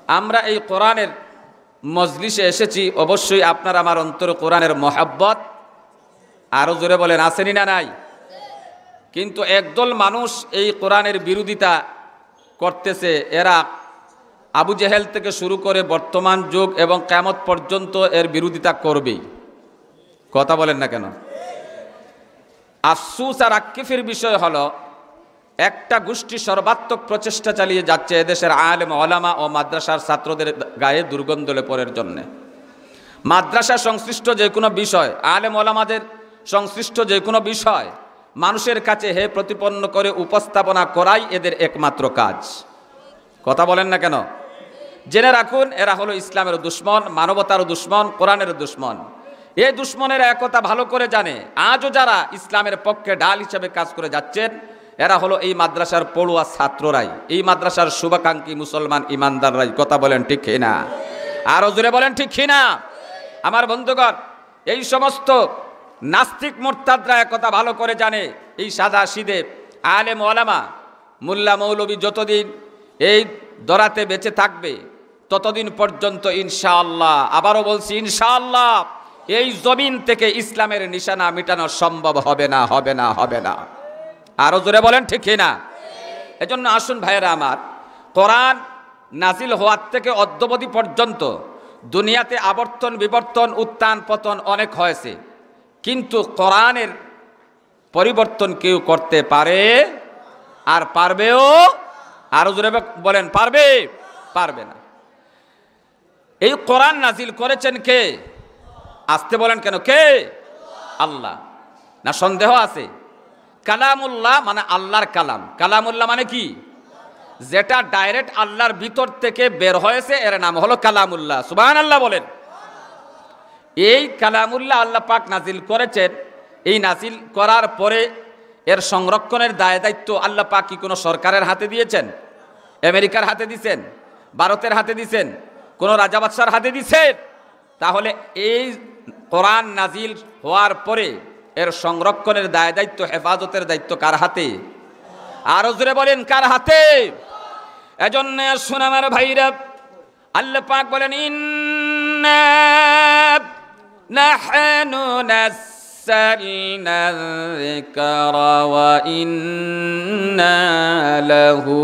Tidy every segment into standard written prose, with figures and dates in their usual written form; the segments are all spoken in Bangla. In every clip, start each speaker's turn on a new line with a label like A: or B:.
A: আমরা এই কোরআনের মজলিসে এসেছি, অবশ্যই আপনার আমার অন্তরে কোরআনের মহাব্বত আরো জোরে বলেন আসেনি না নাই? কিন্তু একদল মানুষ এই কোরআনের বিরোধিতা করতেছে। এরা আবু জেহেল থেকে শুরু করে বর্তমান যুগ এবং কিয়ামত পর্যন্ত এর বিরোধিতা করবেই। কথা বলেন না কেন? আফসুস আর আক্ষেপের বিষয় হলো, একটা গোষ্ঠী সর্বাত্মক প্রচেষ্টা চালিয়ে যাচ্ছে এদেশের আলেম ওলামা ও মাদ্রাসার ছাত্রদের গায়ে দুর্গন্ধ লেপনের জন্য। মাদ্রাসা সংশ্লিষ্ট যে কোনো বিষয়, আলেম ওলামাদের সংশ্লিষ্ট যে কোনো বিষয় মানুষের কাছে হে প্রতিপন্ন করে উপস্থাপনা করাই এদের একমাত্র কাজ। কথা বলেন না কেন? জেনে রাখুন, এরা হলো ইসলামের দুশ্মন, মানবতার দুশ্মন, কোরআনের দুশ্মন। এই দুশ্মনের একতা ভালো করে জানে। আজও যারা ইসলামের পক্ষে ঢাল হিসেবে কাজ করে যাচ্ছেন, এরা হলো এই মাদ্রাসার পড়ুয়া ছাত্ররাই, এই মাদ্রাসার শুভাকাঙ্ক্ষী মুসলমান ইমানদাররাই। কথা বলেন ঠিক কিনা? আরো জোরে বলেন ঠিক কিনা? আমার বন্ধুগণ, এই সমস্ত নাস্তিক মুরতাদরা একথা ভালো করে জানে। এই সাদা সিধে আলেম ওলামা মোল্লা মৌলবী যতদিন এই দরাতে বেঁচে থাকবে ততদিন পর্যন্ত ইনশাআল্লাহ, আবারও বলছি ইনশাআল্লাহ, এই জমিন থেকে ইসলামের নিশানা মিটানো সম্ভব হবে না, হবে না, হবে না। আরো জোরে বলেন ঠিক কিনা? এজন্য আসুন ভাইয়েরা আমার, কোরআন নাজিল হওয়ার থেকে অদ্যাবধি পর্যন্ত দুনিয়াতে আবর্তন বিবর্তন উত্থান পতন অনেক হয়েছে, কিন্তু কোরআনের পরিবর্তন কেউ করতে পারে আর পারবেও? আরো জোরে বলেন, পারবে? পারবে না। এই কোরআন নাজিল করেছেন কে? আসতে বলেন কেন? কে? আল্লাহ। না সন্দেহ আছে? কালামুল্লাহ মানে আল্লাহর কালাম। কালামুল্লাহ মানে কি? যেটা ডাইরেক্ট আল্লাহর ভিতর থেকে বের হয়েছে এর নাম হলো কালামুল্লাহ। সুবহানাল্লাহ বলেন। এই কালামুল্লাহ আল্লাহ পাক নাজিল করেছেন। এই নাজিল করার পরে এর সংরক্ষণের দায় দায়িত্ব আল্লাহ পাক কি কোনো সরকারের হাতে দিয়েছেন? আমেরিকার হাতে দিয়েছেন? ভারতের হাতে দিয়েছেন? কোনো রাজা বাদশার হাতে দিয়েছেন? তাহলে এই কোরআন নাজিল হওয়ার পরে এর সংরক্ষণের দায় দায়িত্ব, হেফাজতের দায়িত্ব কার হাতে? আরো জোরে বলেন, কার হাতে? এজন্য শুন আমার ভাইরা, আল্লাহ পাক বলেন ইন্না নাহনু নাযালনা যিকরা ওয়া ইন্না লাহু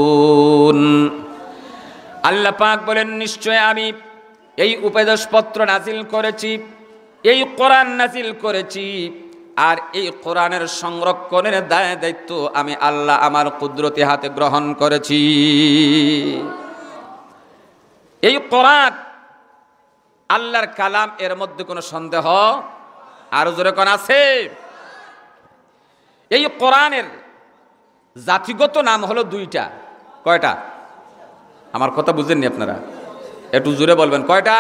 A: লাহাফিজুন। আল্লাহ পাক বলেন নিশ্চয় আমি এই উপদেশপত্র নাজিল করেছি, এই কোরআন নাজিল করেছি, আর এই কোরআনের সংরক্ষণের দায় দায়িত্ব আমি আল্লাহ আমার কুদরতি হাতে গ্রহণ করেছি। এই কোরআন আল্লাহর কালাম, এর মধ্যে কোনো সন্দেহ আরো জোরে কোন আছে? এই কোরআনের জাতিগত নাম হলো দুইটা। কয়টা? আমার কথা বুঝেননি আপনারা? একটু জোরে বলবেন, কয়টা?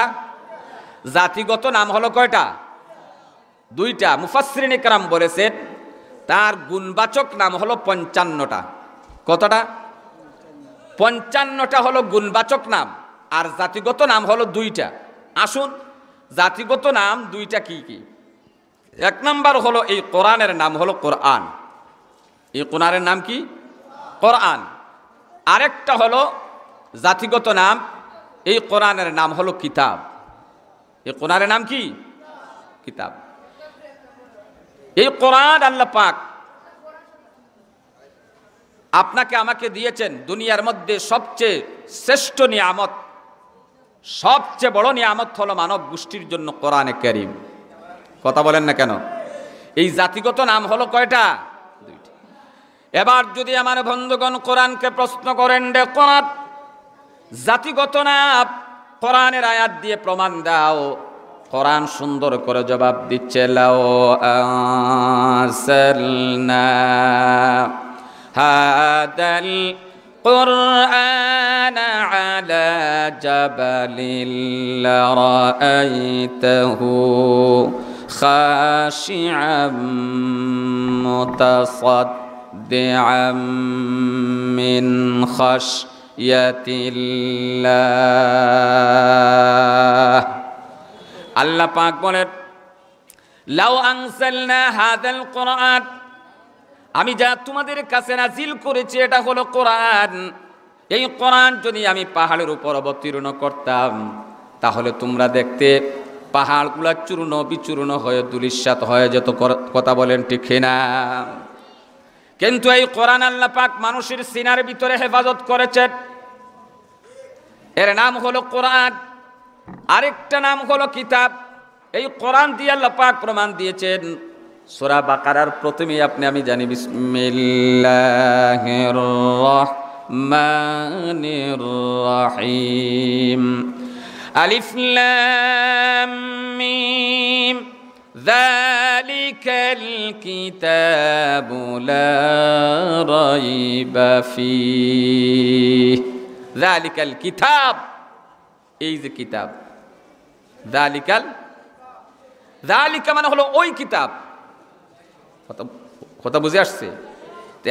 A: জাতিগত নাম হলো কয়টা? দুইটা। মুফাসসিরিন ইকরাম বলেছেন তার গুণবাচক নাম হলো 55টা। কতটা? 55টা হলো গুণবাচক নাম, আর জাতিগত নাম হলো দুইটা। আসুন, জাতিগত নাম দুইটা কি কি? এক নাম্বার হলো এই কোরআনের নাম হলো কোরআন। এই কোরআনের নাম কি? কোরআন। আরেকটা হলো জাতিগত নাম, এই কোরআনের নাম হলো কিতাব। এই কোরআনের নাম কি? কিতাব। এই কোরআন আল্লাহ পাক আপনাকে আমাকে দিয়েছেন দুনিয়ার মধ্যে সবচেয়ে শ্রেষ্ঠ নিয়ামত, সবচেয়ে বড় নিয়ামত হলো মানব গোষ্ঠীর জন্য কোরআনে কারীম। কথা বলেন না কেন? এই জাতিগত নাম হলো কয়টা? দুইটা। এবার যদি আমার বন্ধুগণ কোরআনকে প্রশ্ন করেন, রে কোরআন জাতিগত নাম, কোরআনের আয়াত দিয়ে প্রমাণ দাও। কোরআন সুন্দর করে জবাব দিচ্ছে, লাও আনসালনা হাদাল কুরআন আলা জাবালিন লারাআইতাহু খাশিআম মুতাসাদ্দিআম মিন খাশিয়াতিল্লাহ। আল্লাহ পাক বলেন, লাউ আনসালনা হাদাল কুরআন, আমি যা তোমাদের কাছে নাজিল করেছি এটা হলো কোরআন। এই কোরআন যদি আমি পাহাড়ের উপর অবতীর্ণ করতাম তাহলে তোমরা দেখতে পাহাড়গুলা চূর্ণ বিচূর্ণ হয়ে ধূলিসাৎ হয়ে যেত। কথা বলেন ঠিক না? কিন্তু এই কোরআন আল্লাহ পাক মানুষের সিনার ভিতরে হেফাজত করেছেন। এর নাম হলো কোরআন, আরেকটা নাম হলো কিতাব। এই কোরআন দিয়ে আল্লাহ পাক প্রমাণ দিয়েছেন। সূরা বাকারার প্রথমে আমি জানি বিসমিল্লাহির রাহমানির রাহিম, আলিফ লাম মিম যালিকাল কিতাবু লা রাইবা ফীহি। যালিকাল কিতাব, এই যে কিতাব, যালিকা মানে হলো ওই কিতাব। কথা বুঝে আসছে? তে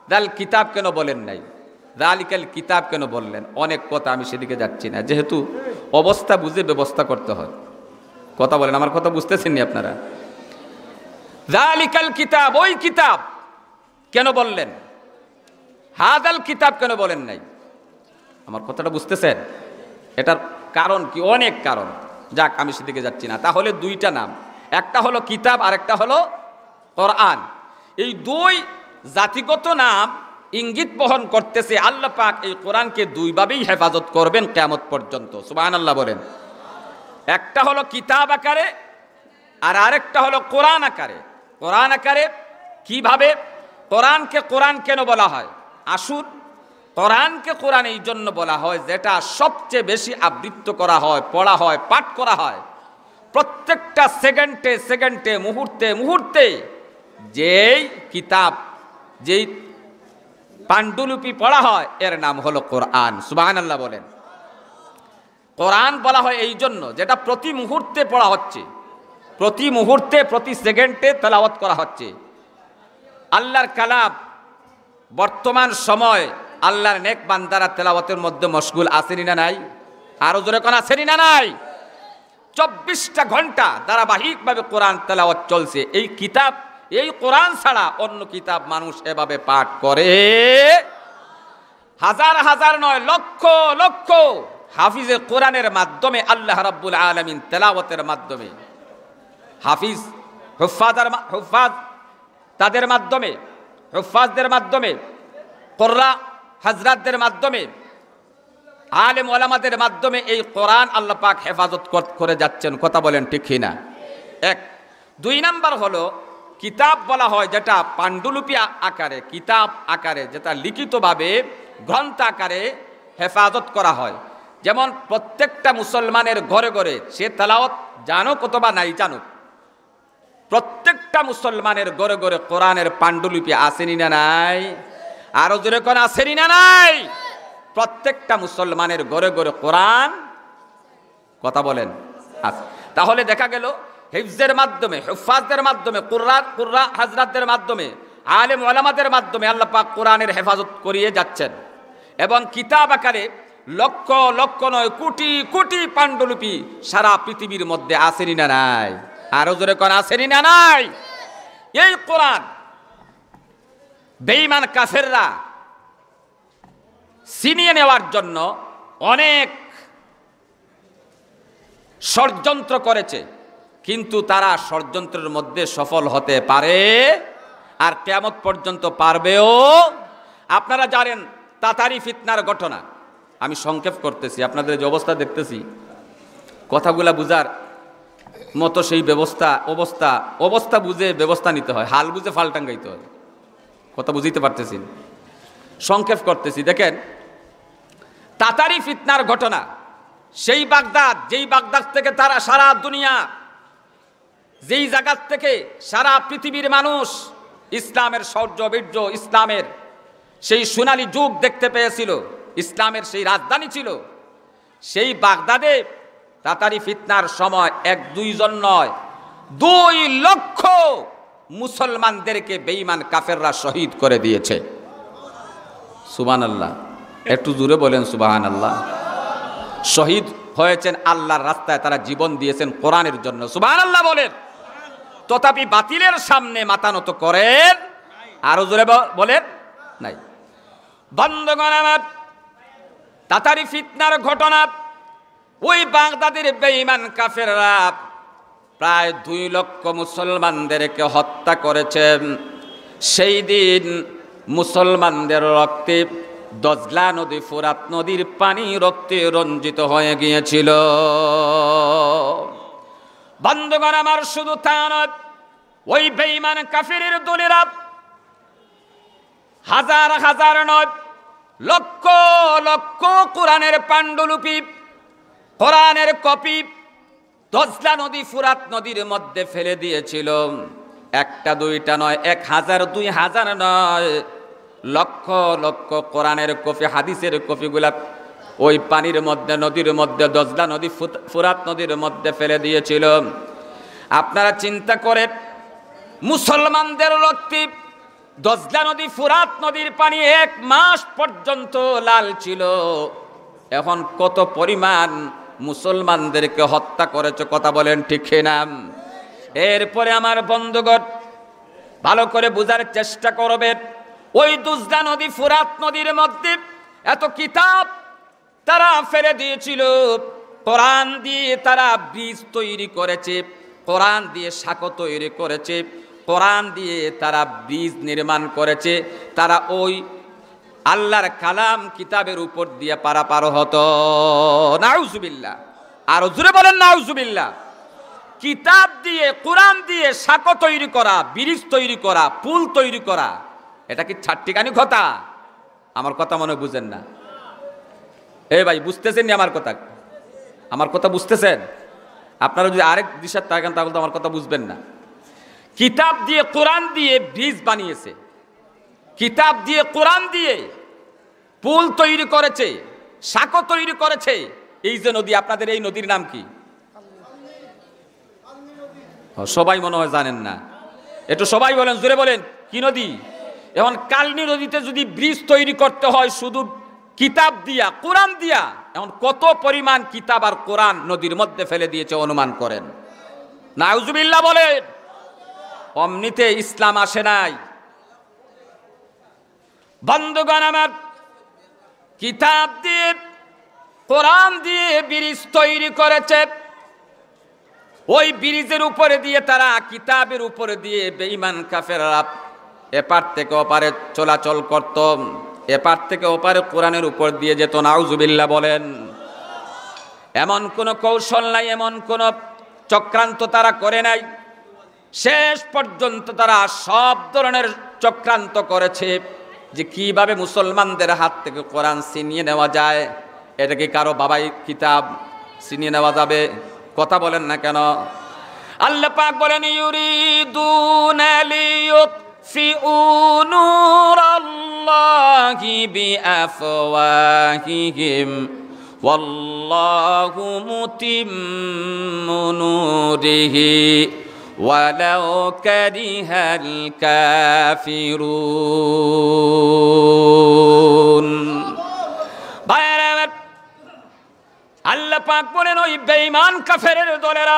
A: দাল কিতাব কেন বলেন নাই, যালিকাল কিতাব কেন বললেন? অনেক কথা, আমি সেদিকে যাচ্ছি না, যেহেতু অবস্থা বুঝে ব্যবস্থা করতে হয়। কথা বলেন, আমার কথা বুঝতেছেন নি আপনারা? যালিকাল কিতাব, ওই কিতাব কেন বললেন? হাদাল কিতাব কেন বলেন নাই? আমার কথাটা বুঝতেছেন? এটার কারণ কি? অনেক কারণ। যাক, আমি সেদিকে যাচ্ছি না। তাহলে দুইটা নাম, একটা হলো কিতাব আর একটা হলো কোরআন। এই দুই জাতিগত নাম ইঙ্গিত বহন করতেছে আল্লাহ পাক এই কোরআনকে দুইভাবেই হেফাজত করবেন কিয়ামত পর্যন্ত। সুবহানাল্লাহ বলেন। একটা হলো কিতাব আকারে আর আরেকটা হলো কোরআন আকারে। কোরআন আকারে কিভাবে? কোরআনকে কোরআন কেন বলা হয়? আসুন, কোরআনকে কোরআন এই জন্য বলা হয় যেটা সবচেয়ে বেশি আবৃত্ত করা হয়, পড়া হয়, পাঠ করা হয়। প্রত্যেকটা সেকেন্ডে সেকেন্ডে, মুহূর্তে মুহূর্তে যেই কিতাব, যেই পাণ্ডুলিপি পড়া হয় এর নাম হলো কোরআন। সুবহানাল্লাহ বলেন। কোরআন বলা হয় এই জন্য যেটা প্রতি মুহূর্তে পড়া হচ্ছে, প্রতি মুহূর্তে প্রতি সেকেন্ডে তেলাওয়াত করা হচ্ছে। আল্লাহর কালাম বর্তমান সময় আল্লাহর নেক বান্দারা তেলাওয়াতের মধ্যে মশগুল আছেনি না নাই? আরো জোরে কোন আছেনি না নাই? 24টা ঘন্টা ধারাবাহিকভাবে কোরআন তেলাওয়াত চলছে। এই কিতাব, এই কোরআন ছাড়া অন্য কিতাব মানুষ এভাবে পাঠ করে হাজার হাজার নয়, লক্ষ লক্ষ হাফিজে কোরআনের মাধ্যমে আল্লাহ রাব্বুল আলামিন তেলাওয়াতের মাধ্যমে, হাফিজ হুফাজ তাদের মাধ্যমে, হুফাজদের মাধ্যমে, কোরআ হযরতদের মাধ্যমে, আলেম ওলামাদের মাধ্যমে এই কোরআন আল্লাহ পাক হেফাজত করে যাচ্ছেন। কথা বলেন ঠিক কিনা? এক। দুই নাম্বার হলো কিতাব বলা হয় যেটা পাণ্ডুলিপি আকারে, কিতাব আকারে, যেটা লিখিতভাবে গ্রন্থ আকারে হেফাজত করা হয়। যেমন প্রত্যেকটা মুসলমানের ঘরে ঘরে, সে তেলাওয়াত জানুক অথবা নাই জানুক, প্রত্যেকটা মুসলমানের ঘরে ঘরে কোরআনের পাণ্ডুলিপি আসেনি না নাই? আরো জোরে কোন আসেনি না নাই? প্রত্যেকটা মুসলমানের ঘরে ঘরে কোরআন, কথা বলেন, আছে। তাহলে দেখা গেল হিফজের মাধ্যমে, হুফাজদের মাধ্যমে, কুররা হযরতদের মাধ্যমে, আলেম ওলামাদের মাধ্যমে আল্লাহ পাক কোরআনের হেফাজত করিয়ে যাচ্ছেন। এবং কিতাব আকারে লক্ষ লক্ষ নয়, কোটি কোটি পাণ্ডুলিপি সারা পৃথিবীর মধ্যে আসেনি না নাই? আরো জোরে কোন আসেনি না নাই? এই কোরআন বেঈমান কাফেররা ছিনিয়ে নেওয়ার জন্য অনেক ষড়যন্ত্র করেছে, কিন্তু তারা ষড়যন্ত্রের মধ্যে সফল হতে পারে আর কিয়ামত পর্যন্ত পারবেও। আপনারা জানেন তাতারি ফিতনার ঘটনা, আমি সংক্ষেপ করতেছি, আপনাদের যে অবস্থা দেখতেছি কথাগুলা বুঝার মতো সেই অবস্থা বুঝে ব্যবস্থা নিতে হয়, হাল বুঝে ফালটাঙ্গাইতে হয়। কথা বুঝিতে পারতেছি, সংক্ষেপ করতেছি। দেখেন তাতারি ফিতনার ঘটনা, সেই বাগদাদ, যেই বাগদাদ থেকে তারা সারা দুনিয়া, যেই জায়গা থেকে সারা পৃথিবীর মানুষ ইসলামের শৌর্য বীর্য, ইসলামের সেই সোনালী যুগ দেখতে পেয়েছিল, ইসলামের সেই রাজধানী ছিল, সেই বাগদাদে তাতারি ফিতনার সময় 1-2 জন নয়, 2 লক্ষ মুসলমানদেরকে বেঈমান কাফেররা শহীদ করে দিয়েছে। সুবহানাল্লাহ, একটু জোরে বলেন সুবহানাল্লাহ। শহীদ হয়েছেন আল্লাহর রাস্তায়, তারা জীবন দিয়েছেন কোরআনের জন্য। সুবহানাল্লাহ বলেন। তথাপি বাতিলের সামনে মাথা নত করেন আরো জোরে বলেন নাই। বন্ধুগণ আমার, তাতারি ফিতনার ঘটনা, ওই বাগদাদের বেঈমান কাফেররা প্রায় 2 লক্ষ মুসলমানদেরকে হত্যা করেছেন। সেই দিন মুসলমানদের রক্তে দজলা নদী, ফোরাত নদীর পানি রক্তে রঞ্জিত হয়ে গিয়েছিল। বন্ধুগণ আমার, শুধু তা নয়, ওই বেঈমান কাফেরের দলেরা হাজার হাজার নয়, লক্ষ লক্ষ কোরআনের পাণ্ডুলিপি, কোরআনের কপি দজলা নদী, ফুরাত নদীর মধ্যে ফেলে দিয়েছিল। একটা দুইটা নয়, 1000 2000 নয়, লক্ষ লক্ষ কোরআনের কপি, হাদিসের কপিগুলা ওই পানির মধ্যে, নদীর মধ্যে, দজলা নদী, ফুরাত নদীর মধ্যে ফেলে দিয়েছিল। আপনারা চিন্তা করেন, মুসলমানদের রক্তে দজলা নদী, ফুরাত নদীর পানি 1 মাস পর্যন্ত লাল ছিল। এখন কত পরিমাণ মুসলমানদেরকে হত্যা করেছে, কথা বলেন ঠিক কিনা? এরপরে আমার বন্ধুগণ ভালো করে বোঝার চেষ্টা করবেন, ওই দজলা নদী, ফুরাত নদীর মধ্যে এত কিতাব তারা ফেলে দিয়েছিল। কোরআন দিয়ে তারা ব্রিজ তৈরি করেছে, কোরআন দিয়ে সাঁকো তৈরি করেছে, কোরআন দিয়ে তারা ব্রিজ নির্মাণ করেছে। তারা ওই আল্লাহর কালাম কিতাবের উপর দিয়ে পারাপার হতো। নাউজুবিল্লাহ, আরো জোরে বলেন নাউজুবিল্লাহ। কিতাব দিয়ে, কোরআন দিয়ে সাঁকো তৈরি করা, ব্রিজ তৈরি করা, পুল তৈরি করা, এটা কি ছাট্টিকানি কথা? আমার কথা মনে বুঝেন না? এ ভাই, বুঝতেছেন নি আমার কথা? আমার কথা বুঝতেছেন? আপনারা যদি আরেক দিশার থাকেন তাহলে তো আমার কথা বুঝবেন না। কিতাব দিয়ে, কোরআন দিয়ে ব্রিজ বানিয়েছে, কিতাব দিয়ে, কোরআন দিয়ে পুল তৈরি করেছে, সাঁকো তৈরি করেছে। এই যে নদী, আপনাদের এই নদীর নাম কি? সবাই মনে হয় জানেন না, একটু সবাই বলেন, জোরে বলেন, কি নদী? এখন কালনী নদীতে যদি ব্রিজ তৈরি করতে হয় শুধু কিতাব দিয়া, কোরআন দিয়া, এখন কত পরিমাণ কিতাব আর কোরআন নদীর মধ্যে ফেলে দিয়েছে অনুমান করেন। নাউজুবিল্লাহ বলেন। অমনিতে ইসলাম আসে নাই। বন্ধুগণ আমার, কিতাব দিয়ে, কোরআন দিয়ে ব্রিজ তৈরি করেছে। ওই ব্রিজের উপরে দিয়ে তারা, কিতাবের উপরে দিয়ে বেঈমান কাফেররা এপার থেকে ওপারে চলাচল করত, এপার থেকে ওপারে কোরআনের উপর দিয়ে যেত। নাউজুবিল্লাহ বলেন। এমন কোন কৌশল নাই, এমন কোন চক্রান্ত তারা করে নাই। শেষ পর্যন্ত তারা সব ধরনের চক্রান্ত করেছে যে কিভাবে মুসলমানদের হাত থেকে কোরআন ছিনিয়ে নেওয়া যায়। এটা কি কারো বাবাই কিতাব ছিনিয়ে নেওয়া যাবে? কথা বলেন না কেন? আল্লাহ পাক বলেন, ইউরিদুনা লিয়ুতফিউ নূরাল্লাহি বিআফওয়াহিহিম ওয়াল্লাহু মুতিম্মু নূরিহি ওয়ালাউ কারিহাল কাফিরুন। আল্লাহ পাক বলেন, ওই বেঈমান কাফেরের দলেরা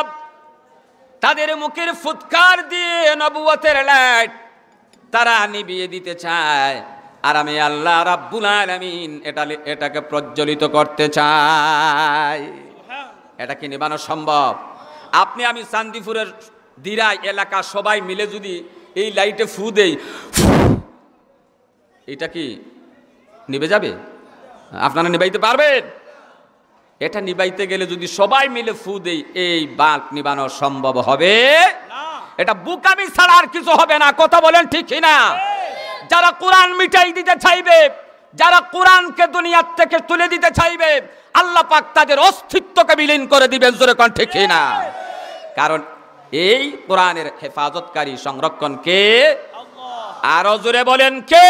A: তাদের মুখের ফুৎকার দিয়ে নবুয়তের লাইট তারা নিভিয়ে দিতে চায়, আর আমি আল্লাহ রাব্বুল আলামিন এটাকে প্রজ্বলিত করতে চাই। এটা কি নিবানো সম্ভব? আপনি আমি চান্দিপুরের দিরাই এলাকা সবাই মিলে যদি এই লাইটে ফু দেই, এটা কি নিভে যাবে? আপনারা নিভাইতে পারবেন? এটা নিভাইতে গেলে যদি সবাই মিলে ফু দেই, এই বাল্ব নিবানো সম্ভব হবে না। এটা বুকামি ছাড়া আর কিছু হবে না। কথা বলেন ঠিক কিনা? যারা কোরআন মিটাই দিতে চাইবে, যারা কোরআনকে দুনিয়ার থেকে তুলে দিতে চাইবে, আল্লাহ পাক তাদের অস্তিত্বকে বিলীন করে দিবেন। জোরে কোন ঠিক কিনা? কারণ এই কোরআনের হেফাজতকারী, সংরক্ষণ কে? আরো জোরে বলেন কে?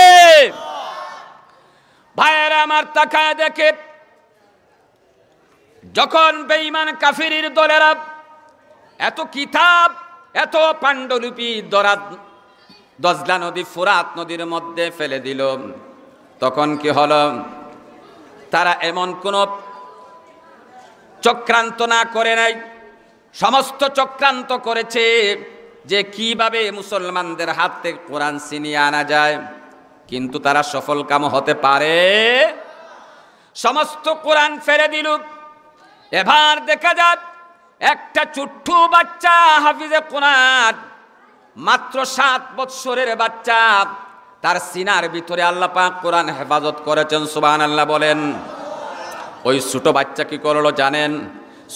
A: ভাইয়েরা আমার, তাকায় দেখে, যখন বেঈমান কাফিরের দলেরা এত কিতাব, এত পাণ্ডুলিপি দজলা নদী, ফুরাত নদীর মধ্যে ফেলে দিল, তখন কি হলো? তারা এমন কোন চক্রান্ত না করে নাই, সমস্ত চক্রান্ত করেছে যে কিভাবে মুসলমানদের হাত থেকে কোরআন ছিনিয়ে আনা যায়, কিন্তু তারা সফল কাম হতে পারে। সমস্ত কোরআন ফেলে দিল। এবার দেখা যাক একটা ছোট্ট বাচ্চা হাফিজে কোরআন, মাত্র 7 বৎসরের বাচ্চা, তার সিনার ভিতরে আল্লাহ পাক কোরআন হেফাজত করেছেন। সুবহানাল্লাহ বলেন। ওই ছোট বাচ্চা কি করলো জানেন?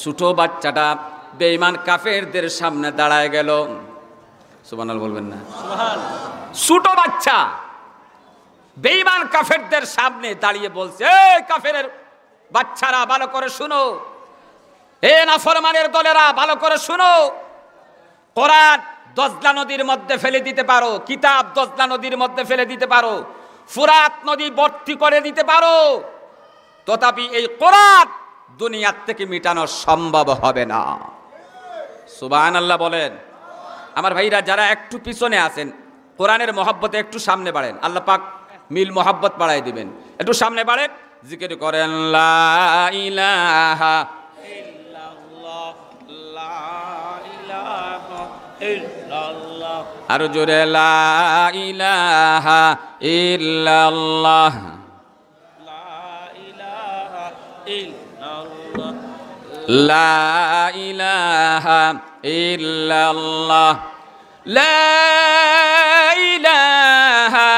A: ছোট বাচ্চাটা বেঈমান কাফেরদের সামনে দাঁড়ায় গেল। সুবহানাল্লাহ বলবেন না? ছোট বাচ্চা বেঈমান কাফেরদের সামনে দাঁড়িয়ে বলছে, এই কাফেরের বাচ্চারা ভালো করে শুনো, এ নাফরমানের দলেরা ভালো করে শুনো, কোরআন দজলা নদীর মধ্যে ফেলে দিতে পারো, কিতাব দজলা নদীর মধ্যে ফেলে দিতে পারো, ফুরাত নদী ভর্তি করে দিতে পারো, তথাপি এই কোরআন দুনিয়ার থেকে মিটানো সম্ভব হবে না। সুবহানাল্লাহ বলেন। আমার ভাইরা যারা একটু পিছনে আছেন, কোরআনের মহব্বতে একটু সামনে বাড়েন, আল্লাহ পাক মিল মহব্বত বাড়াই দিবেন। একটু সামনে বাড়েন, জিকির করেন লা ইলাহা ইল্লাল্লাহ, লা ইলাহা ইল্লাল্লাহ, আর জোরে লা ইলাহা ইল্লাল্লাহ, লা ইলাহা ইল্লাল্লাহ, লা ইলাহা ইল্লাল্লাহ, লা ইলাহা